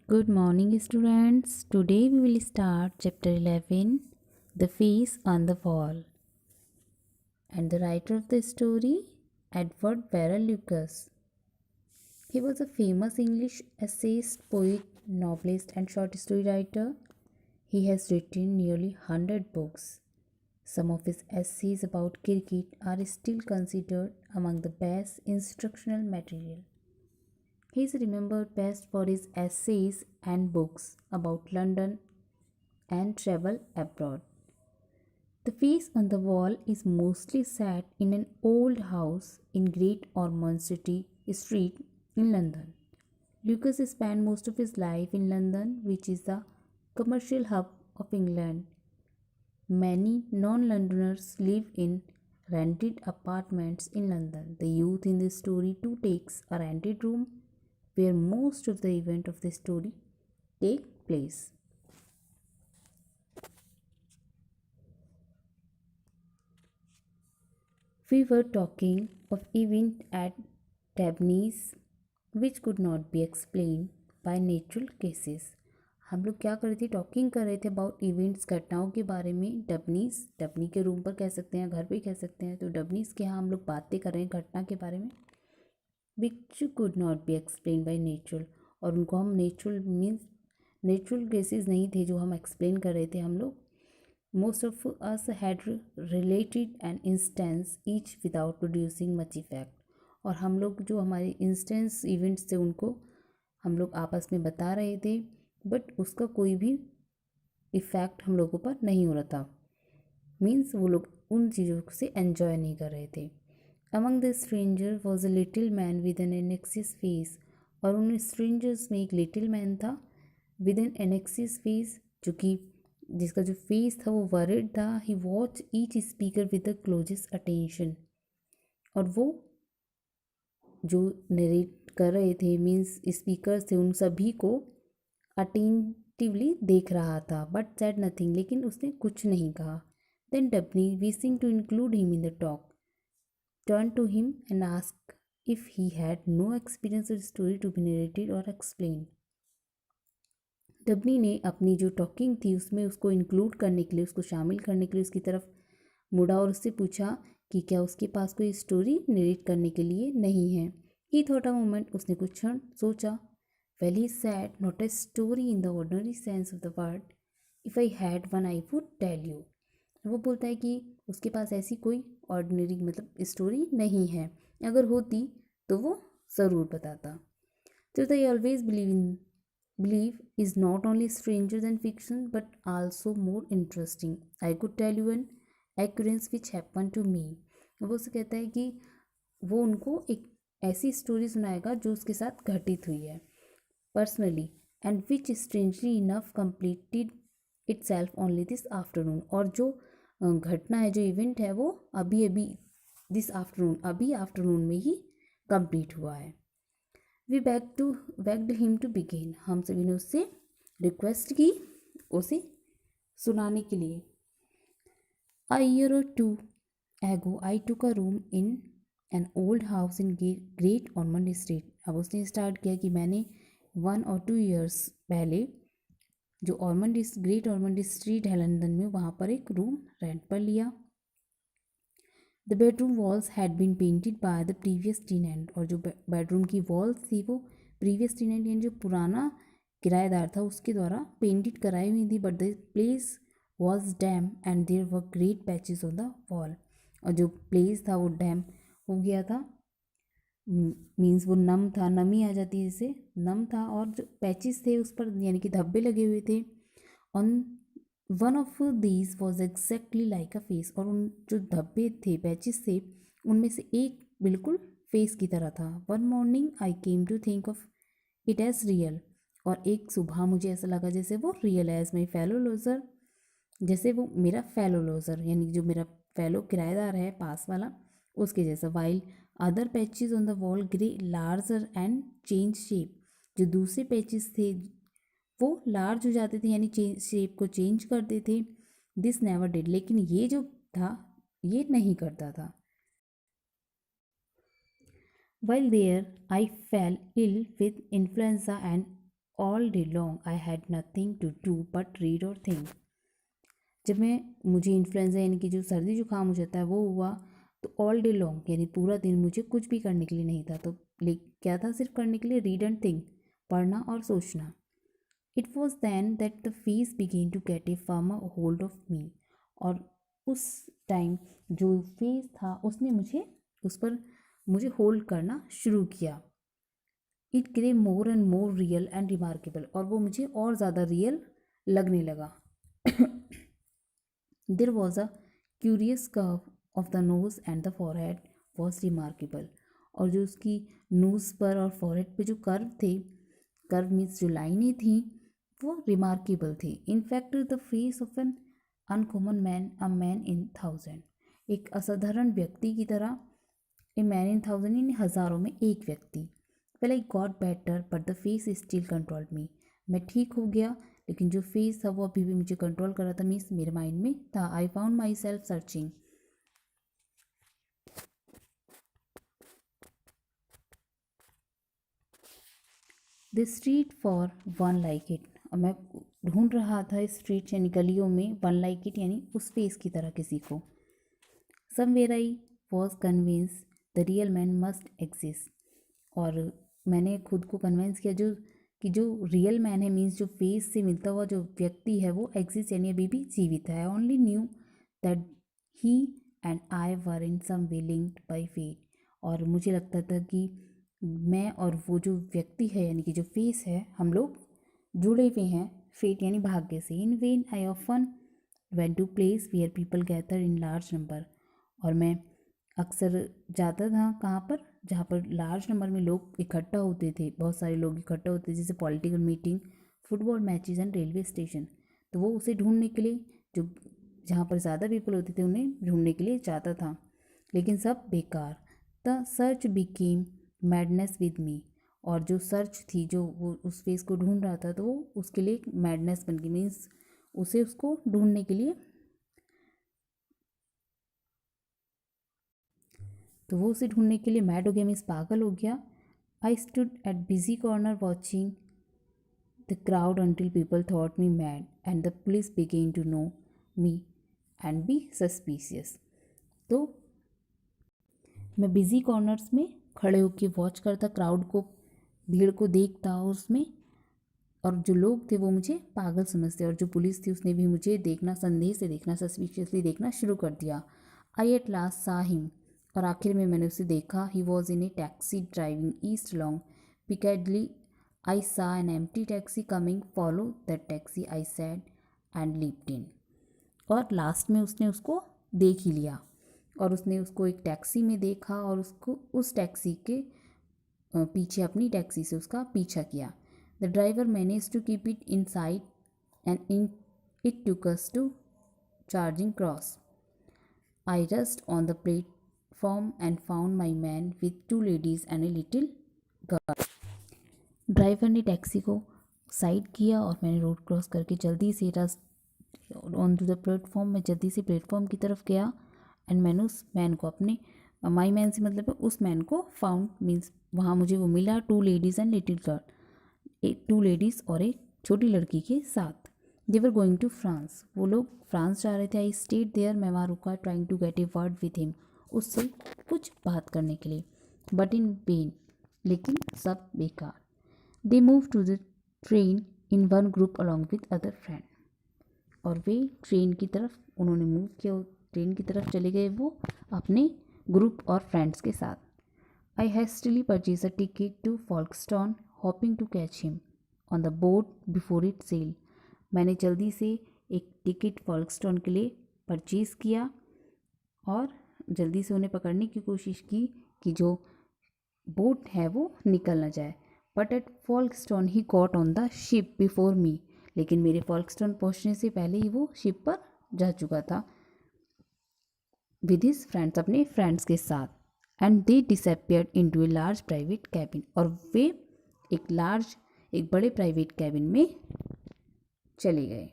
Good morning, students. Today we will start chapter 11, The Face on the Wall. And the writer of the story, Edward Barrel Lucas. He was a famous English essayist, poet, novelist, and short story writer. He has written nearly 100 books. Some of his essays about cricket are still considered among the best instructional material. He is remembered best for his essays and books about London and travel abroad. The face on the wall is mostly set in an old house in Great Ormond Street in London. Lucas spent most of his life in London, which is the commercial hub of England. Many non Londoners live in rented apartments in London. The youth in this story too takes a rented room where most of the event of the story take place. We were talking of event at Dabney's which could not be explained by natural cases. हम लोग क्या कर रहे थे, talking कर रहे थे about events, घटनाओं के बारे में। डबनी के रूम पर कह सकते हैं, घर पे कह सकते हैं। तो डबनीस के यहाँ हम लोग बातें कर रहे हैं घटना के बारे में which could not be explain by natural, और उनको हम नेचुरल केसेस नहीं थे जो हम एक्सप्लेन कर रहे थे। हम लोग most of us had related an instance each without producing much effect, और हम लोग जो हमारे इंस्टेंस इवेंट्स थे उनको हम लोग आपस में बता रहे थे, बट उसका कोई भी इफ़ेक्ट हम लोगों पर नहीं हो रहा था। मीन्स वो लोग उन चीज़ों से एन्जॉय नहीं कर रहे थे। Among the stranger was a little man with an anxious face, और उन स्ट्रेंजर्स में एक लिटिल मैन था विद एन एनेक्सिस फेस, जो कि जिसका जो फेस था वो वरिड था। He watch each speaker with the closest attention, और वो जो नरेट कर रहे थे मीन्स स्पीकर्स थे, उन सभी को अटेंटिवली देख रहा था, बट सेड नथिंग, लेकिन उसने कुछ नहीं कहा। Then Dabney, wishing to include him in the talk, turn to him and ask if he had no experience or story to be narrated or explain. Dabney ने अपनी जो टॉकिंग थी उसमें उसको इंक्लूड करने के लिए, उसको शामिल करने के लिए उसकी तरफ मुड़ा और उससे पूछा कि क्या उसके पास कोई स्टोरी नरेट करने के लिए नहीं है। ही थॉट अ मोमेंट, उसने कुछ क्षण सोचा। Well he said, not a story in the ordinary sense of the word, if I had one I would tell you. वो बोलता है कि उसके पास ऐसी कोई ऑर्डिनरी मतलब स्टोरी नहीं है, अगर होती तो वो ज़रूर बताता। तो I always believe is not only stranger than fiction but also more interesting. I could tell you an occurrence which happened to me. वो उससे कहता है कि वो उनको एक ऐसी स्टोरी सुनाएगा जो उसके साथ घटित हुई है personally, and which strangely enough completed it self only this afternoon, और जो घटना है, जो इवेंट है, वो अभी अभी दिस आफ्टरनून, अभी आफ्टरनून में ही कंप्लीट हुआ है। We begged him to begin, हम सभी ने उससे रिक्वेस्ट की उसे सुनाने के लिए। A year or two ago I took a room in an old house in Great Ormond Street. अब उसने स्टार्ट किया कि मैंने 1 और 2 ईयर्स पहले जो ग्रेट ऑर्मंड स्ट्रीट है लंदन में, वहाँ पर एक रूम रेंट पर लिया। The bedroom walls had been painted by the previous tenant, और जो बेडरूम की वॉल्स थी वो प्रीवियस टेनेंट यानी जो पुराना किराएदार था उसके द्वारा पेंटेड कराई हुई थी। But the place was damp and there were great patches on the wall, और जो प्लेस था वो डैम हो गया था, मीन्स वो नम था, नमी आ जाती है जैसे, नम था, और जो पैचेस थे उस पर यानी कि धब्बे लगे हुए थे। On one of these was exactly like a face, और उन जो धब्बे थे, पैचेस थे, उनमें से एक बिल्कुल फेस की तरह था। One morning I came to think of it as real, और एक सुबह मुझे ऐसा लगा जैसे वो रियल है, एज माई फेलो लॉजर, जैसे वो मेरा फेलो लॉजर यानी जो मेरा फेलो किराएदार है पास वाला, उसके जैसा। While other patches on the wall grey larger and change shape, जो दूसरे पैचेस थे वो लार्ज हो जाते थे यानी शेप को चेंज करते थे। दिस नेवर डिड, लेकिन ये जो था ये नहीं करता था। While there I fell ill with influenza and all day long I had nothing to do but read और थिंक। जब मुझे इन्फ्लुएंजा यानी कि जो सर्दी जुकाम हो जाता है वो हुआ, तो ऑल डे लॉन्ग यानी पूरा दिन मुझे कुछ भी करने के लिए नहीं था। तो क्या था सिर्फ करने के लिए? रीड एंड थिंक, पढ़ना और सोचना। It was then that the face began to get a firmer hold of me. और उस टाइम जो फेस था उसने उस पर मुझे होल्ड करना शुरू किया। It grey more and more real and remarkable, और वो मुझे और ज़्यादा रियल लगने लगा। There was a curious curve of the nose and the forehead was remarkable. और जो उसकी नोज़ पर और फॉरहेड पे जो कर्व थे, कर्व मीन्स जो लाइनें थी, वो रिमार्केबल थी। In fact the face of an uncommon man, a man in thousand, एक असाधारण व्यक्ति की तरह, ए मैन इन थाउजेंड यानी हज़ारों में एक व्यक्ति। Well I got better but the face still controlled me. मैं ठीक हो गया लेकिन जो फेस था वो अभी भी मुझे कंट्रोल कर रहा था, मीन्स मेरे माइंड में था। I found my self searching the street for one like it. और मैं ढूंढ रहा था स्ट्रीट यानी गलियों में वन लाइक इट यानी उस फेस की तरह किसी को। Somewhere I was convince the real man must exist. और मैंने खुद को कन्विंस किया जो रियल मैन है, मीन्स जो फेस से मिलता हुआ जो व्यक्ति है वो एग्जिस्ट यानी अभी भी जीवित है। I only knew that he and I were in some way linked by fate. और मुझे लगता था कि मैं और वो जो व्यक्ति है यानी कि जो फेस है, हम लोग जुड़े हुए हैं फेट यानी भाग्य से। In vain I often went to place where people gather in large number. और मैं अक्सर जाता था कहाँ पर? जहाँ पर लार्ज नंबर में लोग इकट्ठा होते थे, बहुत सारे लोग इकट्ठा होते थे, जैसे political meeting, football matches and railway station. तो वो उसे ढूंढने के लिए, जो जहाँ पर ज़्यादा पीपल होते थे उन्हें ढूंढने के लिए जाता था, लेकिन सब बेकार। The search became madness with me. और जो सर्च थी, जो वो उस फेस को ढूंढ रहा था, तो वो उसके लिए एक मैडनेस बन गई, मीन्स उसको ढूंढने के लिए, तो वो उसे ढूंढने के लिए मैड हो गया, मीन्स पागल हो गया। I stood at busy corner watching the crowd until people thought me mad and the police began to know me and be suspicious. तो मैं बिजी कॉर्नर्स में खड़े होकर वॉच करता, क्राउड को, भीड़ को देखता, और उसमें और जो लोग थे वो मुझे पागल समझते, और जो पुलिस थी उसने भी मुझे देखना, संदेह से देखना, सस्पिशियसली देखना शुरू कर दिया। I at last saw him. और आखिर में मैंने उसे देखा। He was in a taxi driving east long Piccadilly. I saw an empty taxi coming, follow that taxi I said and leaped in. और लास्ट में उसने उसको देख ही लिया, और उसने उसको एक टैक्सी में देखा, और उसको उस टैक्सी के पीछे, अपनी टैक्सी से उसका पीछा किया। The driver manage to keep it in sight and it took us to Charing Cross. I rushed on the platform and found my man with 2 ladies and a little girl. Driver ने taxi को side किया और मैंने road cross करके जल्दी से on to the platform में जल्दी से प्लेटफॉर्म की तरफ गया। एंड मैंने उस मैन को, अपने माई मैन से मतलब है उस मैन को, फाउंड मीन्स वहाँ मुझे वो मिला, 2 ladies and little girl, 2 ladies और एक छोटी लड़की के साथ। दे वर गोइंग टू फ्रांस, वो लोग फ्रांस जा रहे थे। आई स्टेड देयर, मैं वहाँ रुका, trying to get a word with him, उससे कुछ बात करने के लिए, बट इन वेन, लेकिन सब बेकार। They move to the train in one group along with other friend. और वे ट्रेन की तरफ उन्होंने मूव किया, ट्रेन की तरफ चले गए वो अपने ग्रुप और फ्रेंड्स के साथ। I hastily purchase a ticket to Folkestone, hoping to catch him on the boat before it sail. मैंने जल्दी से एक टिकट फॉल्कस्टॉन के लिए परचेज़ किया और जल्दी से उन्हें पकड़ने की कोशिश की कि जो बोट है वो निकल ना जाए। But at Folkestone he got on the ship before me, लेकिन मेरे फॉल्कस्टॉन पहुंचने से पहले ही वो शिप पर जा चुका था विद हिज फ्रेंड्स, अपने फ्रेंड्स के साथ। And they disappeared into a large private cabin, और वे एक बड़े प्राइवेट कैबिन में चले गए।